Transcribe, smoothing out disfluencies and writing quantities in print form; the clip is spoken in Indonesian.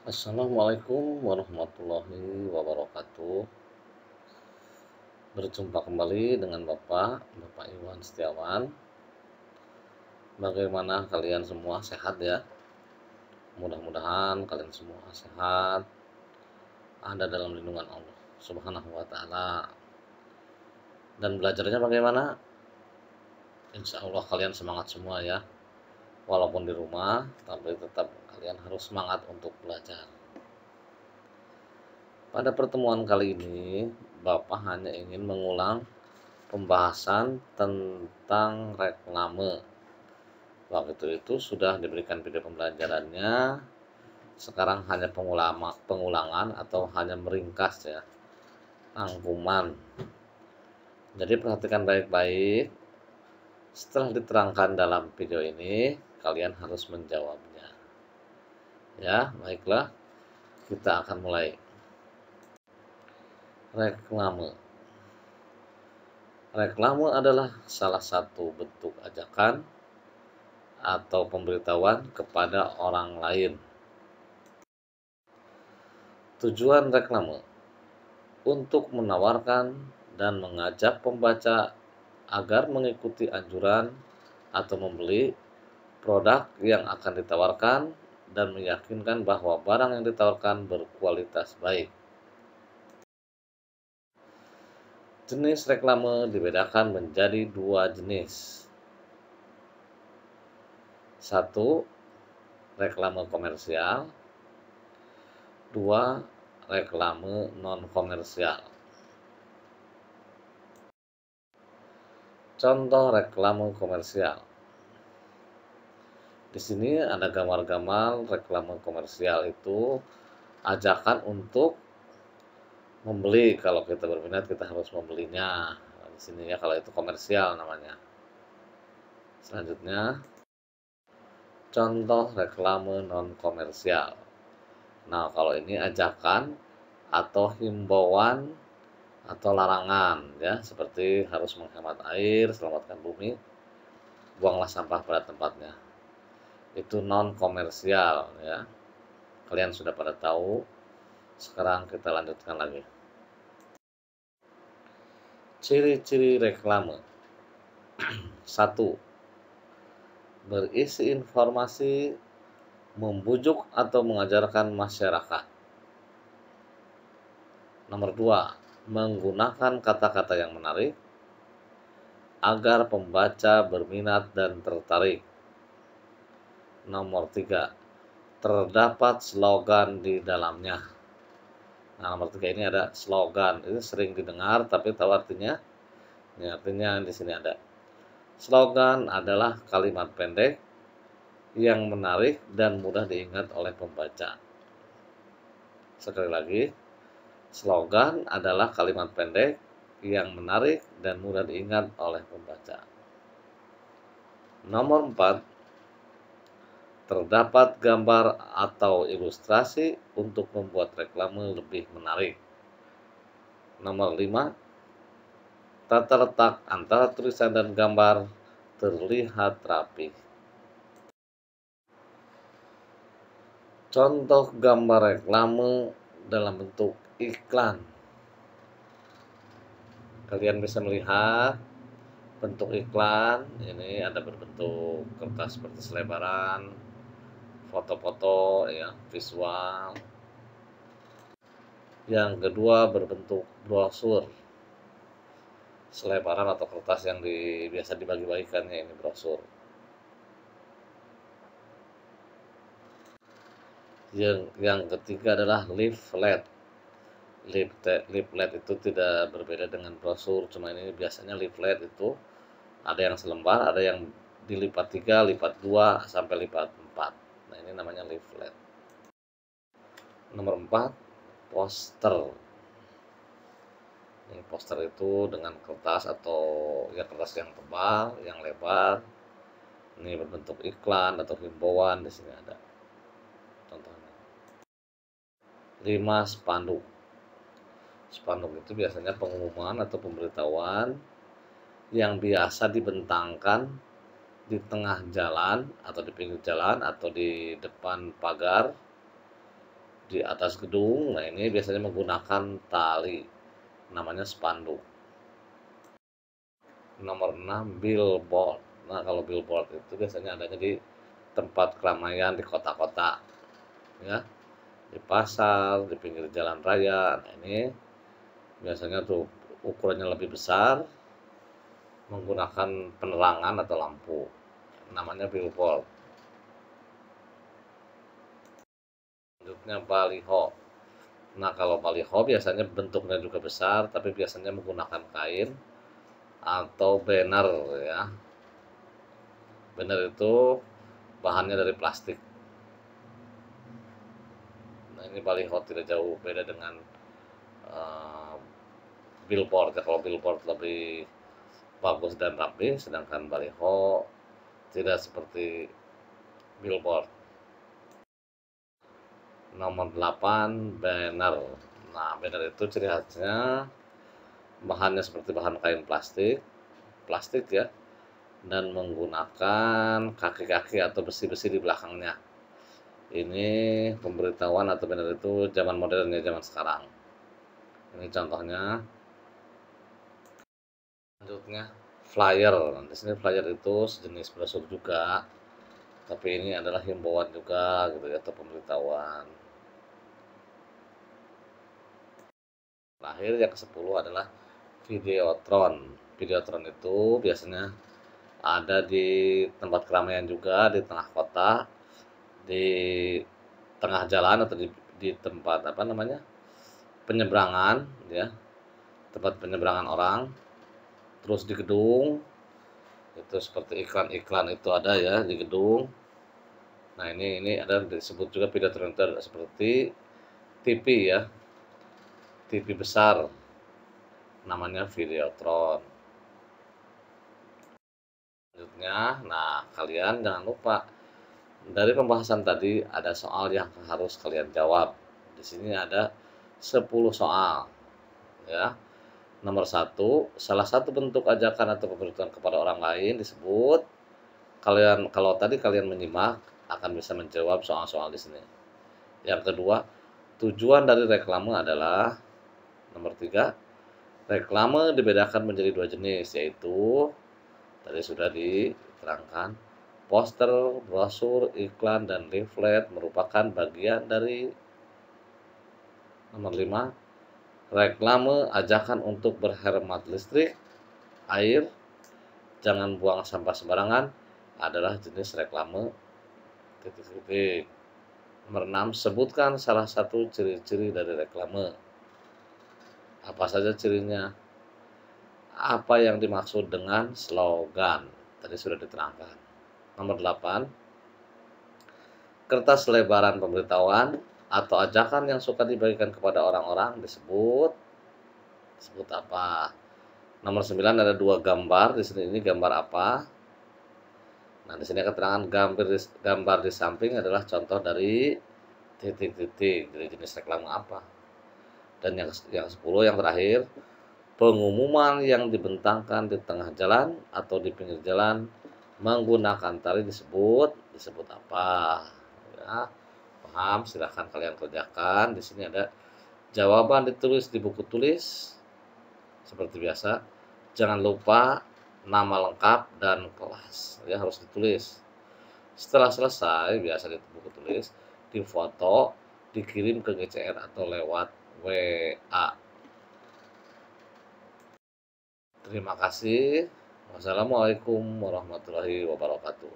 Assalamualaikum warahmatullahi wabarakatuh. Berjumpa kembali dengan Bapak Iwan Setiawan. Bagaimana kalian semua sehat ya? Mudah-mudahan kalian semua sehat, ada dalam lindungan Allah Subhanahu wa taala. Dan belajarnya bagaimana? Insya Allah kalian semangat semua ya. Walaupun di rumah, tapi tetap kalian harus semangat untuk belajar. Pada pertemuan kali ini, Bapak hanya ingin mengulang pembahasan tentang reklame. Waktu itu sudah diberikan video pembelajarannya, sekarang hanya pengulangan atau hanya meringkas ya, rangkuman. Jadi perhatikan baik-baik, setelah diterangkan dalam video ini, kalian harus menjawabnya. Ya, baiklah, kita akan mulai. Reklame. Reklame adalah salah satu bentuk ajakan atau pemberitahuan kepada orang lain. Tujuan reklame untuk menawarkan dan mengajak pembaca agar mengikuti anjuran atau membeli produk yang akan ditawarkan dan meyakinkan bahwa barang yang ditawarkan berkualitas baik. Jenis reklame dibedakan menjadi dua jenis. Satu, reklame komersial. Dua, reklame non-komersial. Contoh reklame komersial. Di sini ada gambar-gambar reklame komersial itu ajakan untuk membeli. Kalau kita berminat kita harus membelinya. Nah, di sini ya, kalau itu komersial namanya. Selanjutnya, contoh reklame non komersial. Nah, kalau ini ajakan atau himbauan atau larangan ya, seperti harus menghemat air, selamatkan bumi, buanglah sampah pada tempatnya. Itu non komersial ya. Kalian sudah pada tahu. Sekarang kita lanjutkan lagi. Ciri-ciri reklame. 1. Berisi informasi membujuk atau mengajarkan masyarakat. Nomor 2. Menggunakan kata-kata yang menarik agar pembaca berminat dan tertarik. Nomor 3. Terdapat slogan di dalamnya. Nah, nomor 3 ini ada slogan. Ini sering didengar tapi tahu artinya? Ini artinya di sini ada. Slogan adalah kalimat pendek yang menarik dan mudah diingat oleh pembaca. Sekali lagi, slogan adalah kalimat pendek yang menarik dan mudah diingat oleh pembaca. Nomor 4, terdapat gambar atau ilustrasi untuk membuat reklame lebih menarik. Nomor 5, tata letak antara tulisan dan gambar terlihat rapi. Contoh gambar reklame dalam bentuk iklan. Kalian bisa melihat bentuk iklan, ini ada berbentuk kertas seperti selebaran, foto-foto ya, visual. Yang kedua berbentuk brosur, selebaran atau kertas yang biasa dibagi-bagikan ya, ini brosur. Yang ketiga adalah leaflet. Leaflet itu tidak berbeda dengan brosur, cuma ini biasanya leaflet itu ada yang selembar, ada yang dilipat 3, lipat 2, sampai lipat 4. Nah, ini namanya leaflet. Nomor 4, poster. Ini poster itu dengan kertas atau ya kertas yang tebal, yang lebar. Ini berbentuk iklan atau himbauan, di sini ada contohnya. 5, spanduk. Spanduk itu biasanya pengumuman atau pemberitahuan yang biasa dibentangkan di tengah jalan atau di pinggir jalan atau di depan pagar di atas gedung. Nah, ini biasanya menggunakan tali, namanya spanduk. Nomor 6, billboard. Nah, kalau billboard itu biasanya adanya di tempat keramaian di kota-kota, ya, di pasar, di pinggir jalan raya. Nah, ini biasanya tuh ukurannya lebih besar, menggunakan penerangan atau lampu, namanya billboard. Selanjutnya baliho. Nah, kalau baliho biasanya bentuknya juga besar, tapi biasanya menggunakan kain atau banner, ya. Banner itu bahannya dari plastik. Nah, ini baliho tidak jauh beda dengan uh, billboard. Ya, kalau billboard lebih bagus dan rapi, sedangkan baliho tidak seperti billboard. Nomor 8, banner. Nah, banner itu ciri khasnya bahannya seperti bahan kain plastik, plastik ya, dan menggunakan kaki-kaki atau besi-besi di belakangnya. Ini pemberitahuan atau banner itu zaman modern ya, zaman sekarang. Ini contohnya. Selanjutnya flyer. Di sini flyer itu sejenis brosur juga, tapi ini adalah himbauan juga gitu ya, atau pemberitahuan. Terakhir yang ke-10 adalah videotron. Videotron itu biasanya ada di tempat keramaian juga, di tengah kota, di tengah jalan atau di tempat apa namanya, penyeberangan, ya, tempat penyeberangan orang, terus di gedung. Itu seperti iklan-iklan itu ada ya di gedung. Nah, ini ada disebut juga videotron seperti TV ya, TV besar, namanya videotron. Selanjutnya, nah, kalian jangan lupa dari pembahasan tadi ada soal yang harus kalian jawab. Di sini ada 10 soal, ya. Nomor 1, salah satu bentuk ajakan atau pemberitahuan kepada orang lain disebut. Kalian, kalau tadi kalian menyimak, akan bisa menjawab soal-soal di sini. Yang kedua, tujuan dari reklame adalah. Nomor 3, reklame dibedakan menjadi 2 jenis, yaitu tadi sudah diterangkan, poster, brosur, iklan, dan leaflet merupakan bagian dari. Nomor 5, reklame ajakan untuk berhemat listrik, air, jangan buang sampah sembarangan adalah jenis reklame. Titik-titik. Nomor 6, sebutkan salah satu ciri-ciri dari reklame. Apa saja cirinya? Apa yang dimaksud dengan slogan? Tadi sudah diterangkan. Nomor 8, kertas lebaran pemberitahuan atau ajakan yang suka dibagikan kepada orang-orang disebut apa? Nomor 9, ada 2 gambar di sini. Ini gambar apa? Nah, di sini keterangan gambar di samping adalah contoh dari titik-titik, jadi jenis reklame apa. Dan yang 10 yang terakhir, pengumuman yang dibentangkan di tengah jalan atau di pinggir jalan menggunakan tali disebut apa? Ya, paham? Silahkan kalian kerjakan. Di sini ada jawaban ditulis di buku tulis seperti biasa. Jangan lupa nama lengkap dan kelas, ya, harus ditulis. Setelah selesai, biasa di buku tulis, difoto, dikirim ke GCR atau lewat WA. Terima kasih. Wassalamualaikum warahmatullahi wabarakatuh.